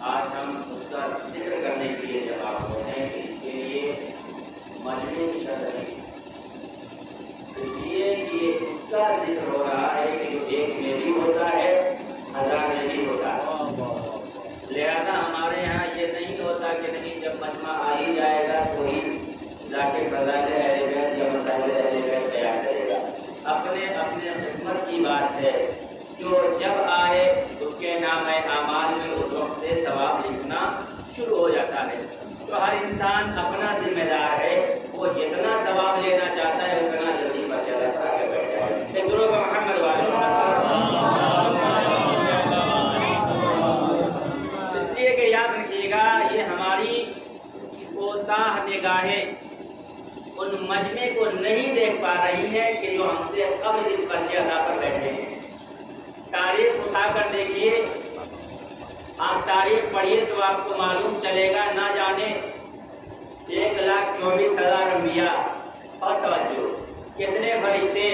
آج ہم اس کا ذکر کرنے کے لیے جب آپ ہوتے ہیں اس کے لیے مجمع شرعی، اس لیے کہ اس کا ذکر ہو رہا ہے کہ جو ایک میں بھی ہوتا ہے 1000 میں بھی ہوتا ہے. لہذا ہمارے یہاں یہ نہیں ہوتا کہ نہیں جب مجمع آ ہی جائے گا تو ہی جا کے فضائل اہل بیت یا مسائل اہل بیت بیان کرے گا. اپنے اپنے قسمت کی بات ہے، جو جب آئے اس کے نام اعمال میں اس وقت سے ثواب لکھنا شروع ہو جاتا ہے. تو ہر انسان اپنا ذمہ دار ہے، وہ جتنا ثواب لینا چاہتا ہے اتنا جلدی مشورہ کرا کے بیٹھ جائے. درود محمد والے اس لیے کہ یاد رکھیے گا یہ ہماری کوتاہ نگاہیں ان مجمع کو نہیں دیکھ پا رہی ہے کہ جو ہم سے قبل اس فرش ادا پر بیٹھے ہیں. تاریخ اٹھا کر دیکھیے، آپ تاریخ پڑھیے تو آپ کو معلوم چلے گا نہ جانے 1,24,000 انبیاء اور توجہ کتنے فرشتے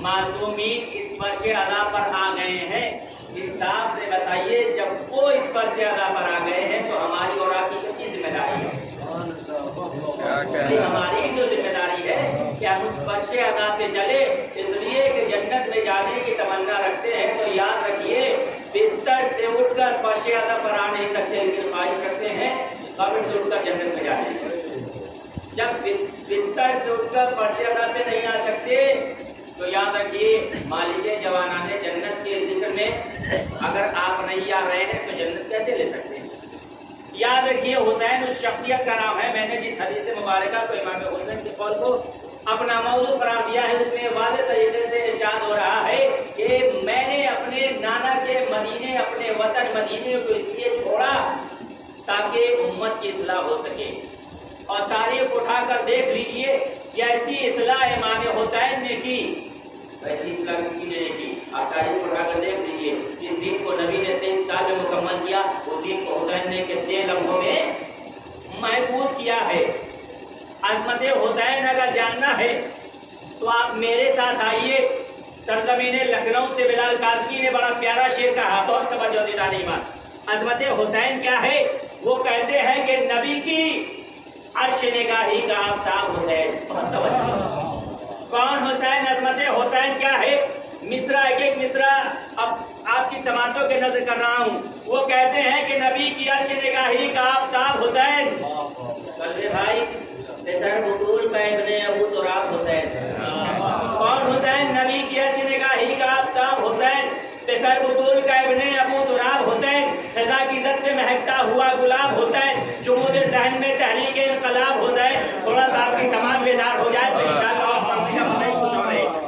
معصومین اس فرش ادا پر آ گئے ہیں. انصاف سے بتائیے جب وہ اس فرش ادا پر آ گئے ہیں تو ہماری اور آپ کی کتنی ذمہ داری ہے؟ ہماری جو ذمہ داری ہے کہ ہم اس فرش ادا پہ چلے، اس لیے کہ جنت میں جانے کی تمنا رکھتے ہیں تو یاد رکھیے بستر سے اٹھ کر فرش ادا پر آ نہیں سکتے، لیکن خواہش رکھتے ہیں قبر سے اٹھ کر جنت میں جانے کی. جب بستر سے اٹھ کر فرش ادا پہ نہیں آ سکتے تو یاد رکھیے مالک جوانان جنت کے ذکر میں اگر آپ نہیں آ رہے ہیں تو جنت کیسے لے سکتے ہیں؟ یاد رکھیے حسین اس شخصیت کا نام ہے. میں نے جس حدیث مبارکہ کو امام حسین کے قول کو اپنا موضوع قرار دیا ہے اس میں واضح طریقے سے ارشاد ہو رہا ہے کہ میں نے اپنے نانا کے مدینے، اپنے وطن مدینے کو اس لیے چھوڑا تاکہ امت کی اصلاح ہو سکے. اور تاریخ اٹھا کر دیکھ لیجئے جیسی اصلاح امام حسین نے کی ویسی اصلاح کسی نے نہیں کی. آپ تاریخ اٹھا کر دیکھ لیجئے جس دین کو نبی نے 23 سال میں مکمل کیا اس دین کو حسین نے کتنے لمحوں میں محفوظ کیا ہے. عظمت حسین اگر جاننا ہے تو آپ میرے ساتھ آئیے. سرزمین لکھنؤ سے بلال قادری نے بڑا پیارا شعر کہا، بہت توجہ دیدہ نہیں بات. عظمت حسین کیا ہے؟ وہ کہتے ہیں کہ نبی کی عرش نگاہی کا آفتاب حسین. بہت توجہ. کون حسین؟ عظمت حسین کیا ہے؟ مصرع ایک ایک مصرع اب آپ کی سماعتوں کے نظر کر رہا ہوں. وہ کہتے ہیں کہ نبی کی عرش نگاہی کا آفتاب حسین. کلے بھائی سر بطول کا ابن ابو تراب حسین. کون حسین؟ نبی کی عرش نگاہی کا آفتاب حسین. سر بطول کا ابن ابو تراب حسین. خدا کی عزت میں مہکتا ہوا گلاب حسین. جمود ذہن میں تحریک انقلاب حسین. تھوڑا سا آپ کی سماج بیدار ہو جائے تو انشاءاللہ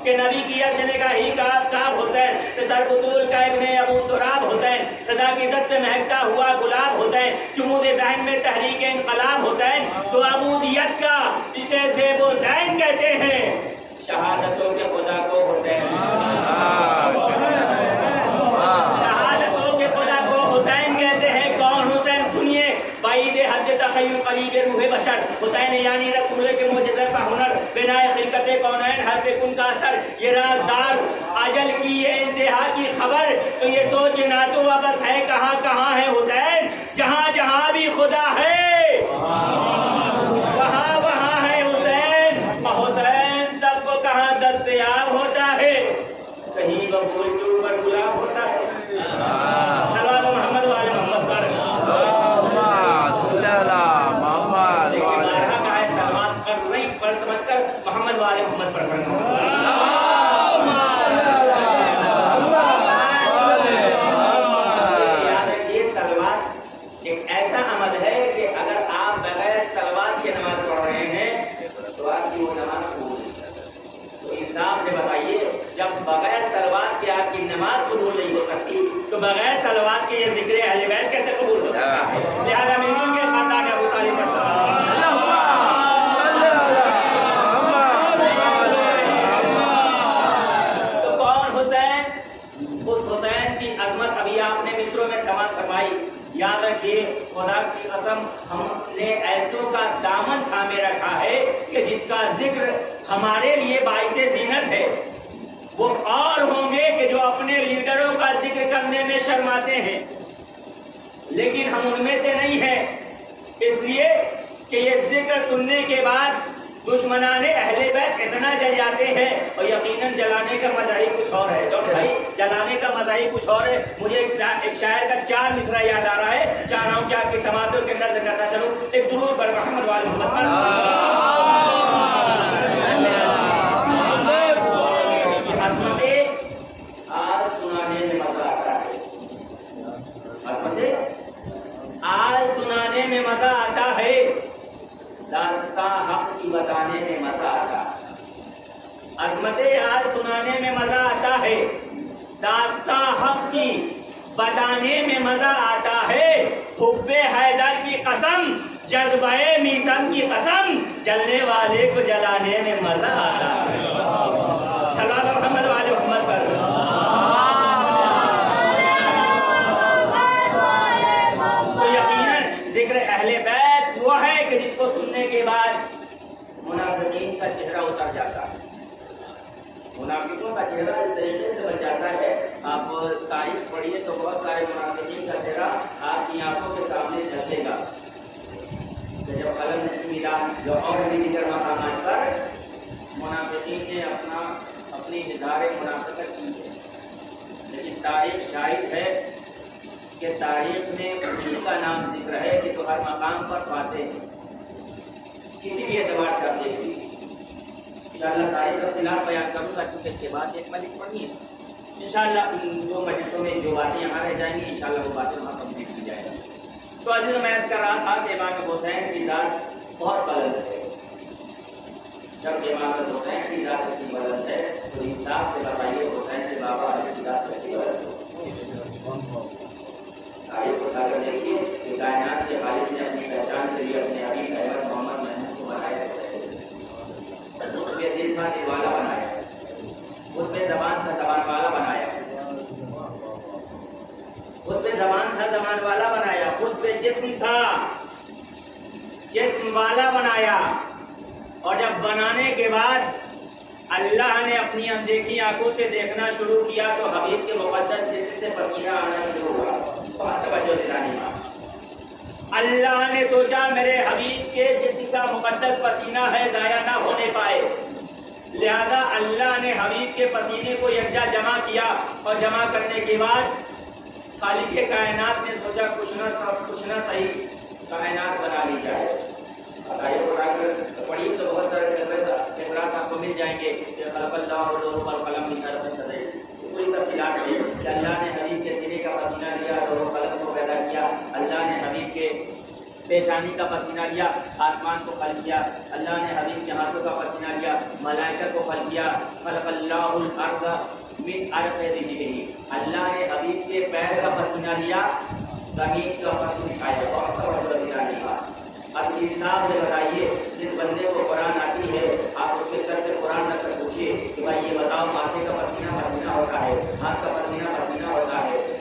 کہ نبی کی عرش نگاہی کا آفتاب حسین. سر بطول کا ابن ابو تراب حسین. خدا کی عزت میں مہکتا ہوا گلاب حسین. جمود ذہن میں تحریک انقلاب حسین. تو عبودیت کا جسے زیب و زین کہتے ہیں شہادتوں کے خدا کو حسین. شہادتوں کے خدا کو حسین کہتے ہیں. کون حسین؟ سنیے. بعید حد تخیل قریب روح بشر حسین یعنی رسول کے معجزے کا ہنر بنائے خلقت کونین ہر پہ کن کا اثر یہ رازدار اجل کی یہ انتہا کی خبر تو یہ سوچنا تو واپس ہے کہاں کہاں ہے حسین جہاں جہاں بھی خدا ہے وہاں وہاں ہے حسین حسین سب کو کہاں دستیاب ہوتا ہے کہیں ببول کے اوپر گلاب ہوتا ہے صلوات محمد والے محمد پر محمد والے محمد پر یاد رکھیے سلوات ایک ایسا عمل ہے کہ اگر آپ بغیر سلوات کے نماز پڑھ رہے ہیں تو آپ کی وہ نماز قبول نہیں کرتا تو انصاف سے بتائیے جب بغیر سلوات کے آپ کی نماز قبول نہیں ہو سکتی تو بغیر سلوات کے یہ ذکر اہل بیت کیسے قبول ہو سکتا ہے لہٰذا ملوں کے خاندان ابو طالب پر آپ نے مصروں میں سماعت فرمائی یاد رکھیے خدا کی قسم ہم نے ایسوں کا دامن تھامے رکھا ہے کہ جس کا ذکر ہمارے لیے باعث زینت ہے وہ اور ہوں گے کہ جو اپنے لیڈروں کا ذکر کرنے میں شرماتے ہیں لیکن ہم ان میں سے نہیں ہیں اس لیے کہ یہ ذکر سننے کے بعد دشمنان اہل بیت اتنا جل جاتے ہیں اور یقیناً جلانے کا مزہ ہی کچھ اور ہے جو بھائی جلانے کا مزہ ہی کچھ اور ہے مجھے ایک شاعر کا 4 مصرع یاد آ رہا ہے چاہ رہا ہوں کہ آپ کی سماعتوں کے اندر کرتا چلوں ایک درود پر محمد والے محمد پر عظمتیں آج سنانے میں مزہ آتا ہے عظمتیں آج سنانے میں مزہ آتا ہے داستان حق کی بتانے میں مزہ آتا ہے عظمتیں آج سنانے میں مزہ آتا ہے داستان حق کی بتانے میں مزہ آتا ہے حب حیدر کی قسم جذبہ میثم کی قسم جلنے والے کو جلانے میں مزہ آتا ہے صلوات محمد والے محمد پر تو یقیناً ذکر اہل بیت وہ ہے کہ جس کو سننے کے بعد منافقین کا چہرہ اتر جاتا ہے منافقوں کا چہرہ اس طریقے سے بن جاتا ہے آپ تاریخ پڑھیے تو بہت سارے منافقین کا چہرہ آپ کی آنکھوں کے سامنے جھلکے گا جب قلم نہیں ملا جو اور بھی دیگر مقامات پر منافقین نے اپنی اظہار منافقت کی ہے لیکن تاریخ شاہد ہے کہ تاریخ میں اسی کا نام ذکر ہے کہ تو ہر مقام پر پاتے ہیں کسی بھی اعتبار سے آپ دیکھیے انشاءاللہ تاریخ تفصیلات بیان کروں گا چونکہ اس کے بعد ایک مجلس پڑھنی ہے انشاءاللہ ان 2 مجلسوں میں جو باتیں یہاں رہ جائیں گی انشاءاللہ وہ باتیں وہاں کمپلیٹ کی جائے گی تو عزیز میں عرض کر رہا تھا کہ امام حسین کی ذات بہت بلند ہے جب امام حسین کی ذات اتنی بلند ہے تو انصاف سے بتائیے حسین کے بابا علی کی ذات کتنی بلند ہے تاریخ بتا کر دیکھیے کہ کائنات کے خالق نے اپنی پہچان کے لیے اپنے حبیب احمد محمد محمود کو بنایا اس پہ دل تھا دل والا بنایا اس پہ زبان تھا زبان والا بنایا اس پہ زبان تھا زبان والا بنایا اس پہ جسم تھا جسم والا بنایا اور جب بنانے کے بعد اللہ نے اپنی اندیکھی آنکھوں سے دیکھنا شروع کیا تو حبیب کے مقدس جسم سے پسینہ آنا شروع ہوا بہت توجہ دلانی بات اللہ نے سوچا میرے حبیب کے جسم کا مقدس پسینہ ہے ضائع نہ ہونے پائے لہذا اللہ نے حبیب کے پسینے کو یکجا جمع کیا اور جمع کرنے کے بعد خالق کائنات نے سوچا کچھ نہ صحیح کائنات بنا لی جائے پڑھی تو بہت سارے خبرات آپ کو مل جائیں گے خلق اللہ اور قلم کی طرف سے پوری تفصیلات ہے کہ اللہ نے حبیب کے سینے کا پسینہ لیا اور قلم کو پیدا کیا اللہ نے حبیب کے پیشانی کا پسینہ لیا آسمان کو خلق کیا اللہ نے حبیب کے ہاتھوں کا پسینہ لیا ملائکہ کو خلق کیا خلق اللہ الارض من عرق رجلہ اللہ نے حبیب کے پیر کا پسینہ لیا زمین کا فرش بچھایا اب انصاف سے بتائیے جس بندے کو قرآن آتی ہے آپ اس کے سر سے قرآن رکھ کر پوچھیے کہ بھائی یہ بتاؤ ماتھے کا پسینہ پسینہ ہوتا ہے ہاتھ کا پسینہ پسینہ ہوتا ہے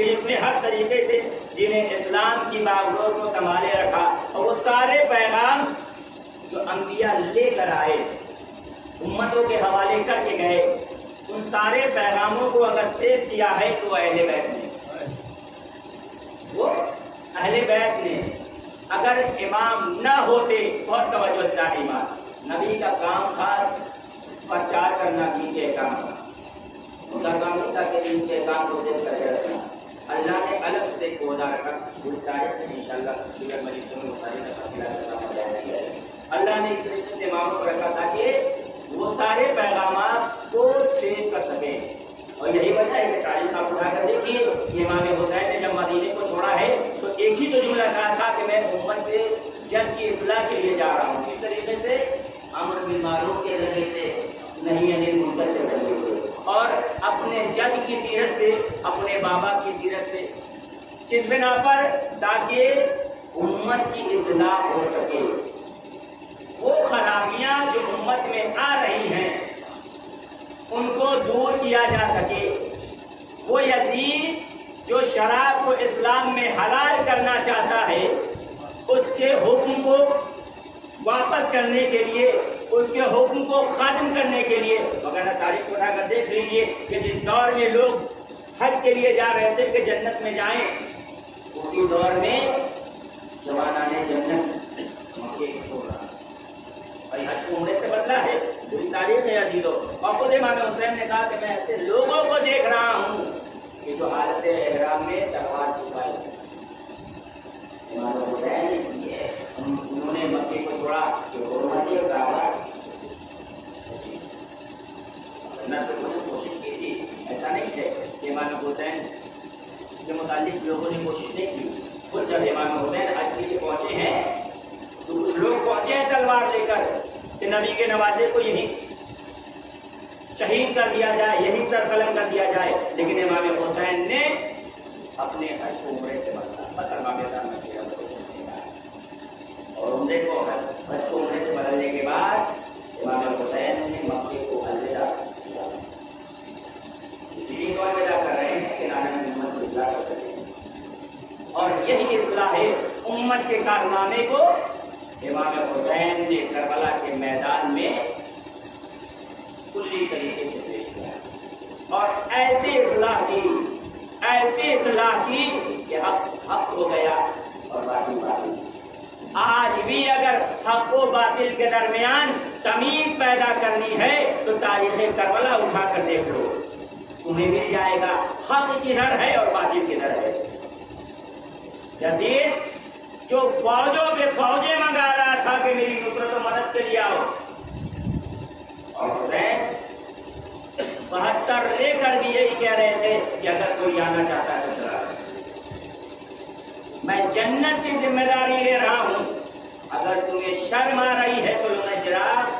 کہ جن نے ہر طریقے سے جنہیں اسلام کی باغڈور کو سنبھالے رکھا، اور وہ سارے پیغام جو انبیاء لے کر آئے، امتوں کے حوالے کر کے گئے، ان سارے پیغاموں کو اگر سیو کیا ہے تو اہل بیت نے، وہ اہل بیت نے۔ اگر امام نہ ہوتے، بہت توجہ چاہیے بات، نبی کا کام تھا پرچار کرنا، دین کے کام تھا، ان کا کام تھا کہ دین کے کام کو سیو کر کے رکھنا۔ اللہ نے الگ سے ایک عہدہ رکھا، انشاءاللہ اللہ نے اس طریقے سے اماموں کو رکھا تھا کہ وہ سارے پیغامات کو سیو کر سکے۔ اور یہی وجہ ہے کہ تاریخ آپ اٹھا کر دیکھیے، امام حسین نے جب مدینے کو چھوڑا ہے تو ایک ہی تو جملہ کہا تھا کہ میں امت کے جد کی اصلاح کے لیے جا رہا ہوں، کس طریقے سے؟ امر بالمعروف کے ذریعے سے، نہیں انل منکر کے ذریعے سے، اور اپنے جد کی سیرت سے، اپنے بابا کی سیرت سے، کس بنا پر؟ تاکہ امت کی اصلاح ہو سکے، وہ خرابیاں جو امت میں آ رہی ہیں ان کو دور کیا جا سکے، وہ یزید جو شراب کو اسلام میں حلال کرنا چاہتا ہے اس کے حکم کو واپس کرنے کے لیے، اس کے حکم کو ختم کرنے کے لیے، وغیرہ تاریخ کو اٹھا کر دیکھ لیجیے کہ جس دور میں لوگ حج کے لیے جا رہے تھے کہ جنت میں جائیں، اسی دور میں جوانان جنت مکے کو چھوڑ رہا، بھائی حج کو عمرے سے بدلا ہے، پوری تاریخ ہے عزیزو۔ اور خود امام حسین نے کہا کہ میں ایسے لوگوں کو دیکھ رہا ہوں کہ جو حالت احرام میں تلوار چھپائی، امام حسین اس لیے انہوں نے مکے کو چھوڑا کہ حرمت کعبہ کوشش کی تھی، ایسا نہیں ہے کہ امام حسین کے متعلق لوگوں نے کوشش نہیں کی، خود جب امام حسین حج کے لیے پہنچے ہیں تو کچھ لوگ پہنچے ہیں تلوار لے کر کہ نبی کے نوازے کو یہی شہید کر دیا جائے، یہی سر قلم کر دیا جائے، لیکن امام حسین نے اپنے حج کو عمرے سے بدلا، اور عمرے کو حج کو عمرے سے بدلنے کے بعد امام حسین نے مکے کو الوداع کیا، دین کو الوداع کر رہے ہیں کہ نانا محمد کو اصلاح کر سکے، اور یہی اصلاح ہے امت کے کارنامے کو امام حسین نے کربلا کے میدان میں کلی طریقے سے پیش کیا، اور ایسی اصلاح کی کہ حق ہو گیا اور باطل باطل۔ آج بھی اگر حق و باطل کے درمیان تمیز پیدا کرنی ہے تو تاریخ کربلا اٹھا کر دیکھ لو، تمہیں مل جائے گا حق کدھر ہے اور باطل کدھر ہے۔ یزید جو فوجوں پہ فوجیں منگا رہا تھا کہ میری نصرت و مدد کے لیے آؤ، اور حسین 72 لے کر بھی یہی کہہ رہے تھے کہ اگر کوئی آنا چاہتا ہے تو چلا جائے، میں جنت کی ذمہ داری لے رہا ہوں، اگر تمہیں شرم آ رہی ہے تو میں چراغ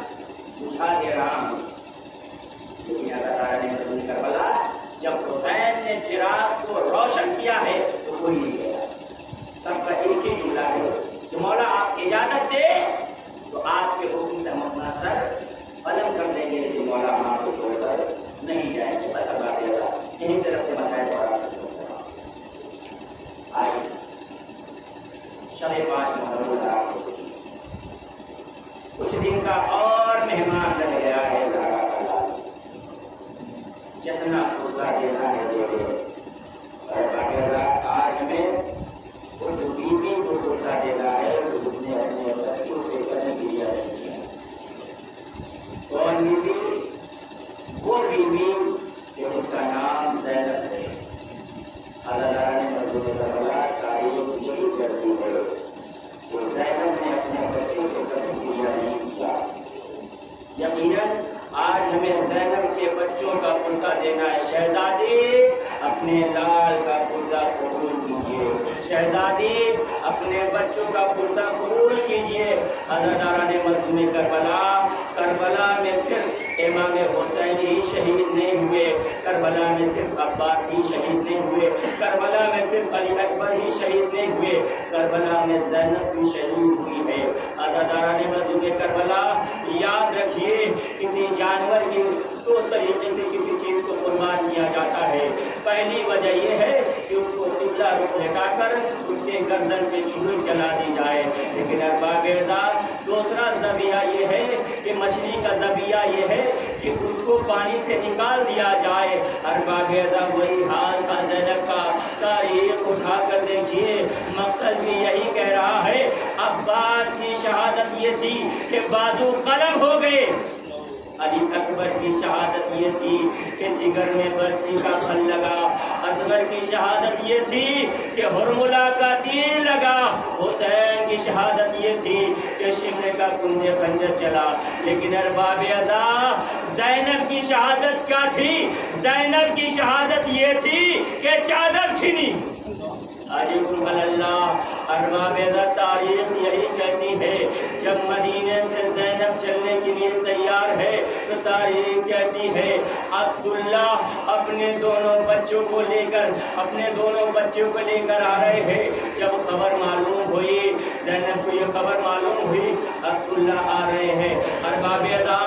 بجھا دے رہا ہوں۔ لیکن اللہ تعالیٰ نے مدینہ کربلا جب حسین نے چراغ کو روشن کیا ہے تو کوئی نہیں گیا، سب کا ایک ہی جملہ ہے کہ مولا آپ اجازت دے تو آپ کے حکم سے ہم اپنا سر قلم کر دیں گے، لیکن مولا ہم آپ کو چھوڑ کر نہیں جائیں گے، بس اللہ دے گا، یہیں سے رب سے بتائے اور آپ کو چھوڑ کر آئے شب 5 محرم اللہ کو کچھ دن کا اور مہمان رہ گیا ہے، جتنا پورا دینا ہے دے دے، اور آج میں اس بیوی کو پورا دینا ہے اس نے اپنے بچوں سے کرنے کے لیے رکھی ہے۔ کون بیوی؟ وہ بیوی کہ اس کا نام زینب ہے۔ اللہ تعالیٰ نے مزدور کربلا تاریخ یہی کرتی ہے کہ زینب نے اپنے بچوں سے کرنے کے لیے نہیں کیا۔ یقیناً آج ہمیں زینب کے بچوں کا پردہ دینا ہے۔ شہزادی اپنے لال کا پردہ قبول کیجیے، شہزادی اپنے بچوں کا پردہ قبول کیجیے۔ اللہ تعالیٰ نے مظلوم کربلا میں صرف امام حسین ہی شہید نہیں ہوئے، کربلا میں صرف عباس ہی شہید نہیں ہوئے، کربلا میں صرف علی اکبر ہی شہید نہیں ہوئے، کربلا میں زینب بھی شہید ہوئی ہے۔ عزاداران مظلوم کربلا، یاد رکھیے کسی جانور کی دو طریقے سے کسی چیز کو قربان کیا جاتا ہے۔ پہلی وجہ یہ ہے کہ اس کو قبلہ رخ لٹا کر اس کے گردن پہ چھری چلا دی جائے، لیکن ارباب ارزاق دوسرا ذبیحہ یہ ہے کہ مچھلی کا ذبیحہ یہ ہے کہ اس کو پانی سے نکال دیا جائے۔ ارباب ارزاق وہی حال تھا زینب کا۔ تاریخ اٹھا کر دیکھیے، مقصد بھی یہی کہہ رہا ہے۔ عباس کی شہادت یہ تھی کہ بازو قلم ہو گئے، علی اکبر کی شہادت یہ تھی کہ جگر میں برچی کا پھل لگا، اصغر کی شہادت یہ تھی کہ ہرملہ کا تیر لگا، حسین کی شہادت یہ تھی کہ شمر کا کنج خنجر چلا۔ لیکن ارباب ازا، زینب کی شہادت کیا تھی؟ زینب کی شہادت یہ تھی کہ چادر چھینی۔ اللہ ارباب ازا، تاریخ یہی کہتی ہے جب مدینے سے زینب چلنے کے لیے تیار ہے تو تاریخ کہتی ہے عبداللہ اپنے دونوں بچوں کو لے کر آ رہے ہیں۔ جب خبر معلوم ہوئی، زینب کو یہ خبر معلوم ہوئی، عبداللہ آ رہے ہیں۔ ارباب ازا،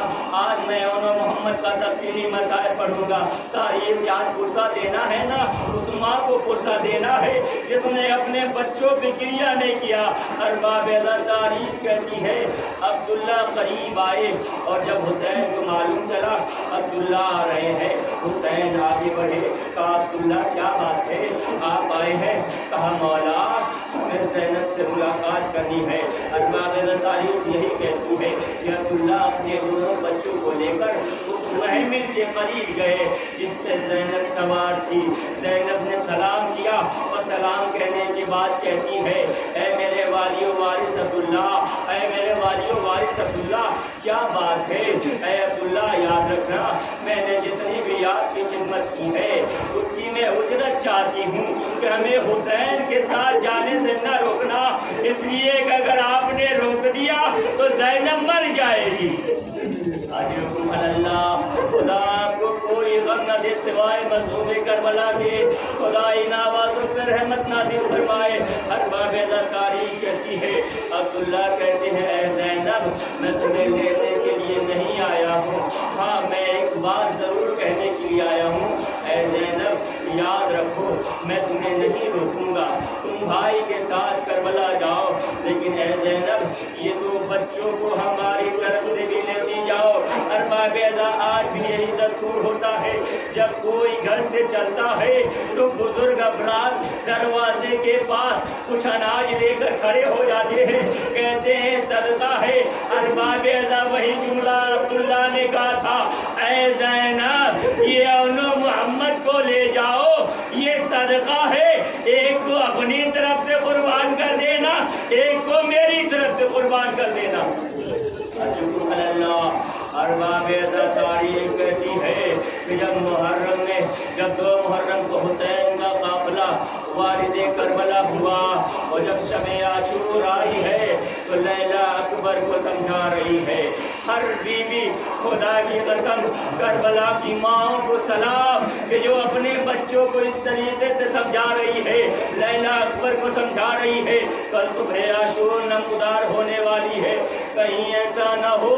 آج میں محمد کا تفصیلی مسائل پڑھوں گا۔ تاریخ یاد پرسہ دینا ہے نا، اس ماں کو پرسہ دینا ہے جس نے اپنے بچوں پہ کریا نہیں کیا۔ ارباب ازا، تاریخ کہتی ہے عبداللہ قریب آئے، اور جب حسین کو معلوم چلا عبداللہ آ رہے ہیں، حسین آگے بڑھے، کہا عبداللہ کیا بات ہے، آپ آئے ہیں؟ کہا مولا ہمیں زینب سے ملاقات کرنی ہے۔ ارباب ازا، تاریخ یہی کہتی ہے کہ عبداللہ اپنے دونوں بچوں کو لے کر اس محمل کے قریب گئے جس پہ زینب سوار تھی۔ زینب نے سلام کیا اور سلام کہنے کے بعد کہتی ہے اے میرے والی و وارث عبداللہ، اے میرے والی و وارث عبداللہ، کیا بات ہے؟ اے عبداللہ یاد رکھنا میں نے جتنی بھی آپ کی خدمت کی ہے اس کی میں اجرت چاہتی ہوں کہ ہمیں حسین کے ساتھ جانے سے نہ روکنا، اس لیے کہ اگر آپ نے روک دیا تو زینب مر جائے گی۔ اللہ خدا کو کوئی غم نہ دے سوائے مظلوم کربلا کے، خدا ان آوازوں پہ رحمت نازل فرمائے۔ ارباب ازا، تاریخ کہتی ہے عبداللہ کہتے ہیں اے زینب میں تمہیں لینے کے لیے نہیں آیا ہوں، ہاں میں ایک بات ضرور کہنے کے لیے آیا ہوں۔ اے زینب یاد رکھو میں تمہیں نہیں روکوں گا، تم بھائی کے ساتھ کربلا جاؤ، لیکن اے زینب یہ دو بچوں کو ہماری طرف سے بھی لیتی جاؤ۔ ارباب ازا، آج بھی یہی دستور ہوتا ہے جب کوئی گھر سے چلتا ہے تو بزرگ افراد دروازے کے پاس کچھ اناج لے کر کھڑے ہو جاتے ہیں، کہتے ہیں صدقہ ہے۔ ارباب ازا، وہی جملہ عبداللہ نے کہا تھا اے زینب یہ اونو محمد کو لے جاؤ، یہ صدقہ ہے، ایک کو اپنی طرف سے قربان کر دینا، ایک کو میری طرف سے قربان کر دینا۔ اللہ ارباب ازا، تاریخ کہتی ہے کہ جب دو محرم کو حسین کا قافلہ وارد کربلا ہوا اور جب شب عاشور آئی ہے تو لیلا اکبر کو سمجھا رہی ہے، ہر بیوی خدا کی قسم کربلا کی ماں کو سلام کہ جو اپنے بچوں کو اس طریقے سے سمجھا رہی ہے، لیلا اکبر کو سمجھا رہی ہے کل صبح عاشور نمودار ہونے والی ہے، کہیں ایسا نہ ہو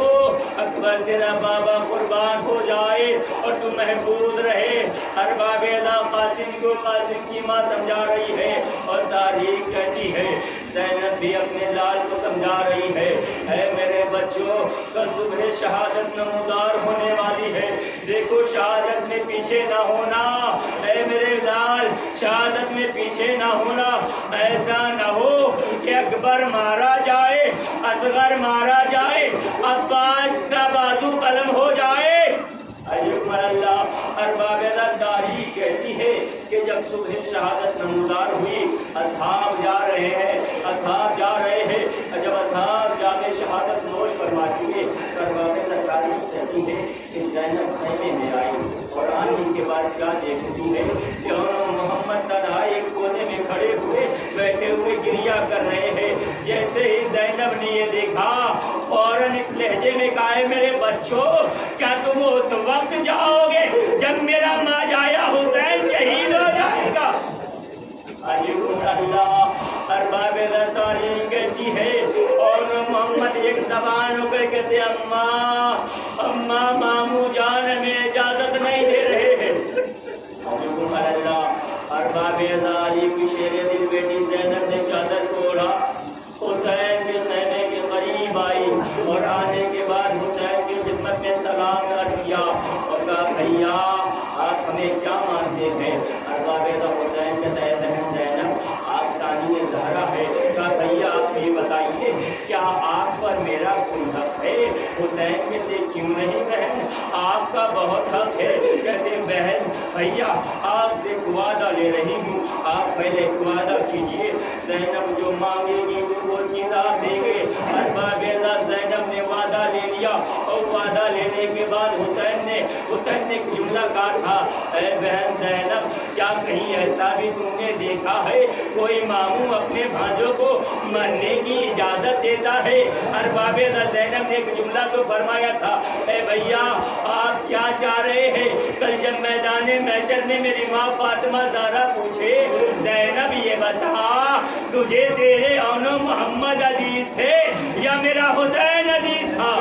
اکبر تیرا بابا قربان ہو جائے اور تو محفوظ رہے۔ ارباب ازا، قاسم کو قاسم کی ماں سمجھا رہی ہے، اور تاریخ کہتی ہے زینب بھی اپنے لال کو سمجھا رہی ہے اے میرے بچوں کل صبح شہادت نمودار ہونے والی ہے، دیکھو شہادت میں پیچھے نہ ہونا، اے میرے لال شہادت میں پیچھے نہ ہونا، ایسا نہ ہو کہ اکبر مارا جائے، اصغر مارا جائے، عباس کا بازو قلم ہو جائے۔ اللہ ارباب ازا، تاریخ کہتی ہے کہ جب صبح شہادت نمودار ہوئی اصحاب جا رہے ہیں، جب اصحاب جا کے شہادت نوش فرما چکے، ارباب ازا، تاریخ کہتی ہے کہ زینب خیمے میں آئی اور آنے کے بعد کیا دیکھتی ہے کہ محمد تنہا ایک کونے میں کھڑے ہوئے بیٹھے ہوئے گریا کر رہے ہیں۔ جیسے ہی زینب نے یہ دیکھا فوراً اس لہجے میں کہا میرے بچوں کیا تم اس وقت جاؤ گے جب میرا ماجایا حسین شہید ہو جائے گا؟ اللہ ارباب تاریخ کہتی ہے اور محمد ایک زبان ہو کر کہتے اماں مامو جان ہمیں اجازت نہیں دے رہے ہیں۔ اللہ ارباب علی کی شیر دل بیٹی زینب نے چادر کو اوڑھا، حسین کے خیمے کے قریب آئی اور آنے کے بعد حسین کی خدمت میں سلام کیا اور کہا بھیا آپ ہمیں کیا مانتے ہیں؟ ارباب حسین کے بہن زینب آپ ثانی زہرا ہے، کہا بھیا آپ یہ بتائیے کیا آپ پر میرا کوئی حق ہے؟ حسین کہتے کیوں نہیں بہن، آپ کا بہت حق ہے۔ کہتے بہن بھیا آپ سے وعدہ لے رہی ہوں، آپ پہلے وعدہ کیجیے، زینب جو مانگے گی وہ چیز آپ دیں گے۔ ارباب زینب نے وعدہ لے لیا اور وعدہ لینے کے بعد حسین نے ایک جملہ کہا تھا، اے بہن زینب کیا کہیں ایسا بھی تم نے دیکھا ہے کوئی ماموں اپنے بھانجوں کو مرنے کی اجازت دیتا ہے؟ ارباب زینب نے ایک جملہ تو فرمایا تھا، اے بھیا آپ کیا چاہ رہے ہیں؟ کل جب میدان محشر میں میری ماں فاطمہ زہرا پوچھے زینب یہ بتا تجھے تیرے اونو محمد عزیز تھے یا میرا حسین عزیز تھا؟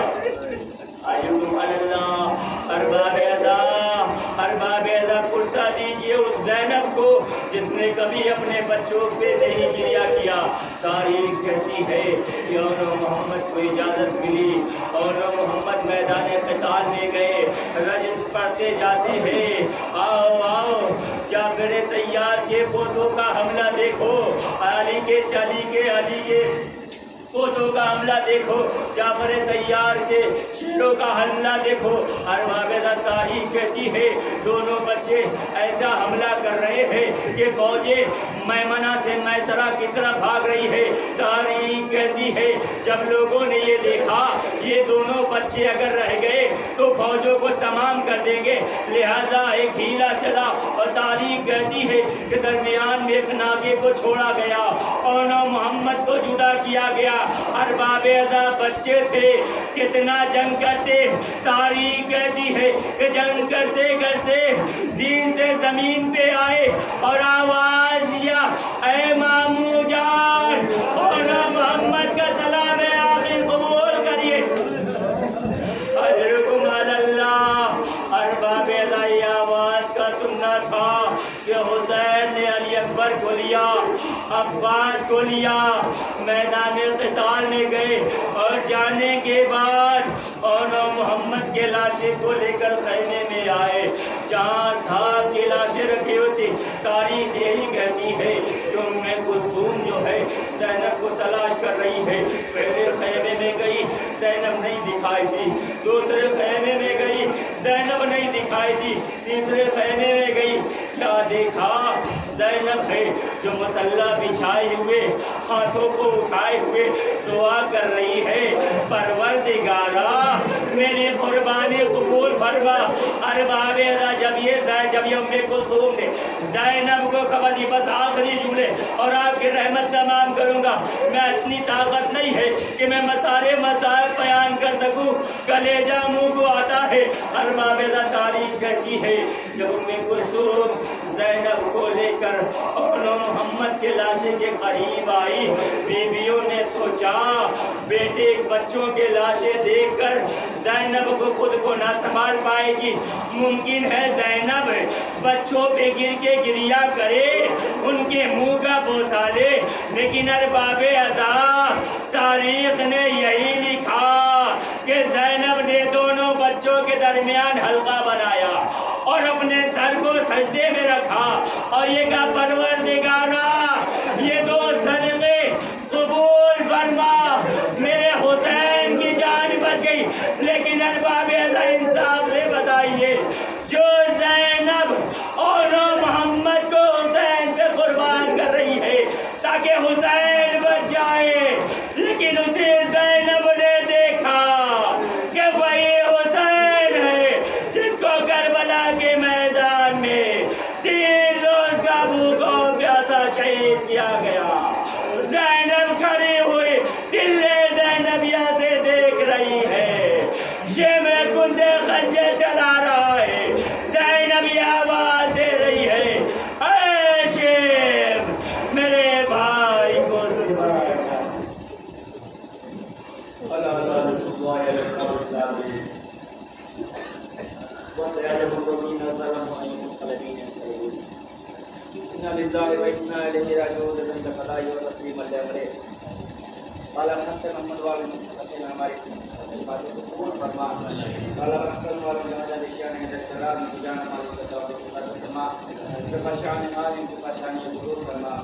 ارباب پرسا دیجیے اس زینب کو جس نے کبھی اپنے بچوں پہ نہیں گریا کیا۔ تاریخ کہتی ہے کہ اونو محمد کو اجازت ملی، اونو محمد میدان قتال میں گئے، رجز پڑھتے جاتے ہیں، آؤ آؤ جعفر تیار کے پودوں کا حملہ دیکھو، علی کے پودوں کا حملہ دیکھو، جعفر تیار کے شیروں کا حملہ دیکھو۔ ارباب تاریخ کہتی ہے دونوں بچے ایسا حملہ کر رہے ہیں کہ فوجیں میمنہ سے میسرہ کی طرف بھاگ رہی ہے۔ تاریخ کہتی ہے جب لوگوں نے یہ دیکھا یہ دونوں بچے اگر رہ گئے تو فوجوں کو تمام کر دیں گے، لہذا ایک ہیلا چلا اور تاریخ کہتی ہے کہ درمیان میں ایک ناگے کو چھوڑا گیا اور محمد کو جدا کیا گیا۔ ارباب بچے تھے کتنا جنگ کرتے، تاریخ کہتی ہے کہ جنگ کرتے کرتے زین سے زمین پہ آئے اور آواز دیا اے مامو جان اور محمد کا سلام ہے آخر قبول کریے، اجرکم علی اللہ۔ ارباب یہ آواز کا سننا تھا کہ حسین نے علی اکبر کو لیا، عباس کو لیا، میدان قتال میں گئے اور جانے کے بعد اور محمد کے لاشیں کو لے کر خیمے میں آئے جہاں صاحب کی لاشیں رکھی ہوتی۔ تاریخ یہی کہتی ہے کہ ان میں کلثوم جو ہے زینب کو تلاش کر رہی ہے۔ پہلے خیمے میں گئی زینب نہیں دکھائی دی، دوسرے خیمے میں گئی زینب نہیں دکھائی دی، تیسرے خیمے میں گئی، کیا دیکھا زینب ہے جو مسلح بچھائے ہوئے ہاتھوں کو اٹھائے ہوئے دعا کر رہی ہے پروردگارا میری قربانی قبول فرما۔ ارباب جب یہ ام کلثوم نے زینب کو خبر دی بس آخری جملے اور آپ کی رحمت تمام کروں گا، میں اتنی طاقت نہیں ہے کہ میں سارے مذاہب بیان کر سکوں، کلیجہ منہ کو آتا ہے۔ ارباب تاریخ کہتی ہے جب ام کلثوم زینب کو لے کر اور محمد کے لاشیں کے قریب آئی، بیویوں نے سوچا بیٹے بچوں کے لاشیں دیکھ کر زینب کو خود کو نہ سنبھال پائے گی، ممکن ہے زینب بچوں پہ گر کے گریا کرے، ان کے منہ کا بوسہ لے، لیکن ارباب تاریخ نے یہی لکھا کہ زینب نے دونوں بچوں کے درمیان حلقہ بنایا اور اپنے سر کو سجدے میں رکھا اور یہ کہا پروردگارا یہ دو صدقے قبول فرما، میرے حسین کی جان بچ گئی۔ لیکن ارباب انصاف سے بتائیے جو زینب اور محمد کو حسین پہ قربان کر رہی ہے تاکہ حسین بچ جائے، لیکن اسے زینب نے دیکھا کہ وہی حسین ہے جس کو کربلا کے میدان میں 3 روز کا بھوکا پیاسا شہید کیا گیا۔ المقربين وسلام على المرسلين إنا لله وإنا إليه راجعون جل فلاح وتسليم الأمر والا حتى محمد والے نے ہماری باتیں کو قبول فرما والا رحمت والے جہاں نشان ہے درام کی جان ہماری خدا کو فرما جو پہچان ہماری کو پہچان ضرور فرما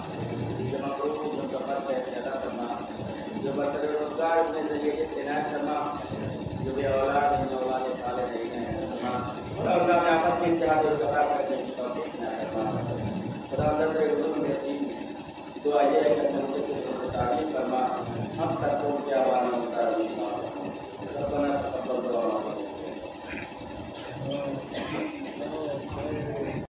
جو مقروض جو سفر پہ ادا فرما جو برتر روزگار اپنے ذریعے کے عنایت فرما جو بے اولاد ہیں اولاد صالح نہیں ہیں فرما خدا اللہ نے آپس میں اتحاد اور اتفاق کرنے کی توفیق عنایت فرما خدا اللہ سے حضور میں حسین دعا یہ ہے کہ ہم سے تعلیم فرما ہم تک کو کیا وانا ربنا تقبل دعا